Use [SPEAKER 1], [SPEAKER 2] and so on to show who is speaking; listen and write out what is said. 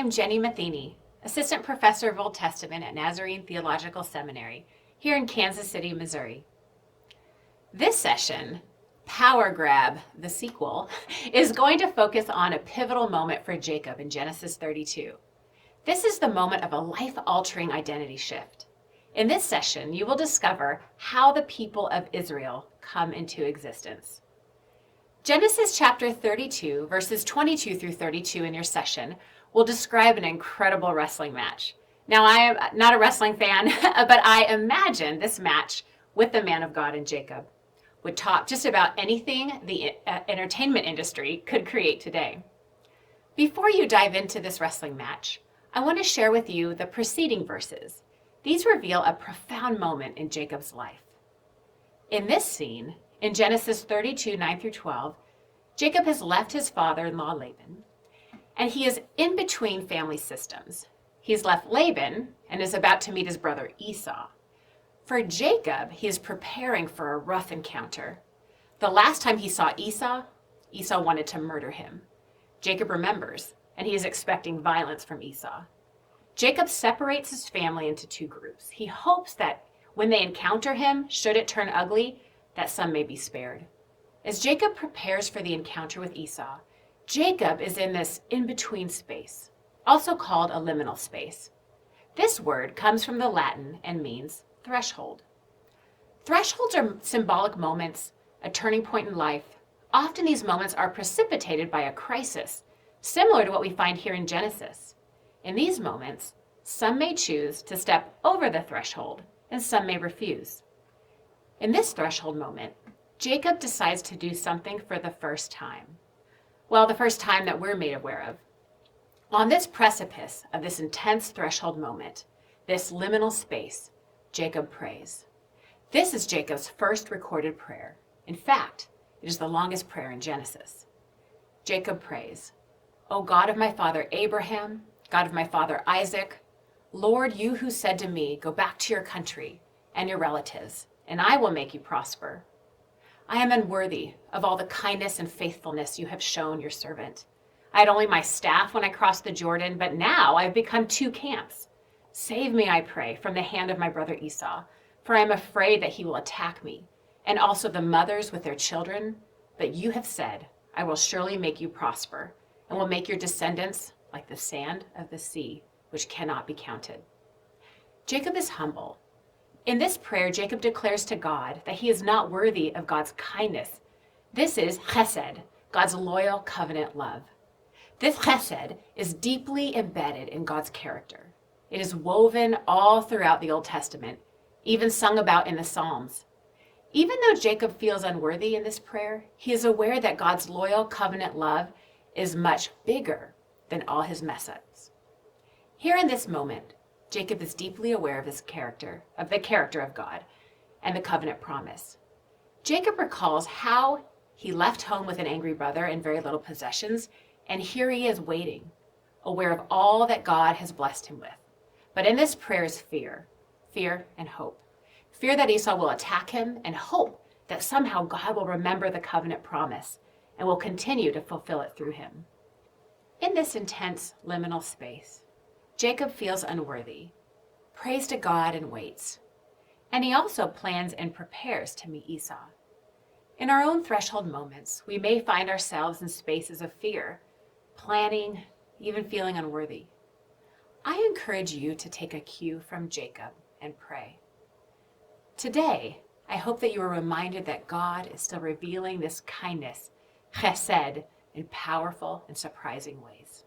[SPEAKER 1] I'm Jenni Matheny, Assistant Professor of Old Testament at Nazarene Theological Seminary here in Kansas City, Missouri. This session, Power Grab, the sequel, is going to focus on a pivotal moment for Jacob in Genesis 32. This is the moment of a life-altering identity shift. In this session, you will discover how the people of Israel come into existence. Genesis chapter 32, verses 22 through 32 in your session will describe an incredible wrestling match. Now, I am not a wrestling fan, but I imagine this match with the man of God and Jacob would top just about anything the entertainment industry could create today. Before you dive into this wrestling match, I want to share with you the preceding verses. These reveal a profound moment in Jacob's life. In this scene, in Genesis 32, 9 through 12, Jacob has left his father-in-law Laban, and he is in between family systems. He's left Laban and is about to meet his brother Esau. For Jacob, he is preparing for a rough encounter. The last time he saw Esau wanted to murder him. Jacob remembers, and he is expecting violence from Esau. Jacob separates his family into two groups. He hopes that when they encounter him, should it turn ugly, that some may be spared. As Jacob prepares for the encounter with Esau, Jacob is in this in-between space, also called a liminal space. This word comes from the Latin and means threshold. Thresholds are symbolic moments, a turning point in life. Often these moments are precipitated by a crisis, similar to what we find here in Genesis. In these moments, some may choose to step over the threshold, and some may refuse. In this threshold moment, Jacob decides to do something for the first time. Well, the first time that we're made aware of. On this precipice of this intense threshold moment, this liminal space, Jacob prays. This is Jacob's first recorded prayer. In fact, it is the longest prayer in Genesis. Jacob prays, "O God of my father Abraham, God of my father Isaac, Lord, you who said to me, go back to your country and your relatives, and I will make you prosper. I am unworthy of all the kindness and faithfulness you have shown your servant. I had only my staff when I crossed the Jordan, but now I've become two camps. Save me, I pray, from the hand of my brother Esau, for I am afraid that he will attack me, and also the mothers with their children. But you have said, I will surely make you prosper, and will make your descendants like the sand of the sea, which cannot be counted." Jacob is humble. In this prayer, Jacob declares to God that he is not worthy of God's kindness. This is chesed, God's loyal covenant love. This chesed is deeply embedded in God's character. It is woven all throughout the Old Testament, even sung about in the Psalms. Even though Jacob feels unworthy in this prayer, he is aware that God's loyal covenant love is much bigger than all his mess-ups. Here in this moment, Jacob is deeply aware of the character of God and the covenant promise. Jacob recalls how he left home with an angry brother and very little possessions, and here he is waiting, aware of all that God has blessed him with. But in this prayer is fear and hope. Fear that Esau will attack him, and hope that somehow God will remember the covenant promise and will continue to fulfill it through him. In this intense liminal space, Jacob feels unworthy, prays to God and waits. And he also plans and prepares to meet Esau. In our own threshold moments, we may find ourselves in spaces of fear, planning, even feeling unworthy. I encourage you to take a cue from Jacob and pray. Today, I hope that you are reminded that God is still revealing this kindness, chesed, in powerful and surprising ways.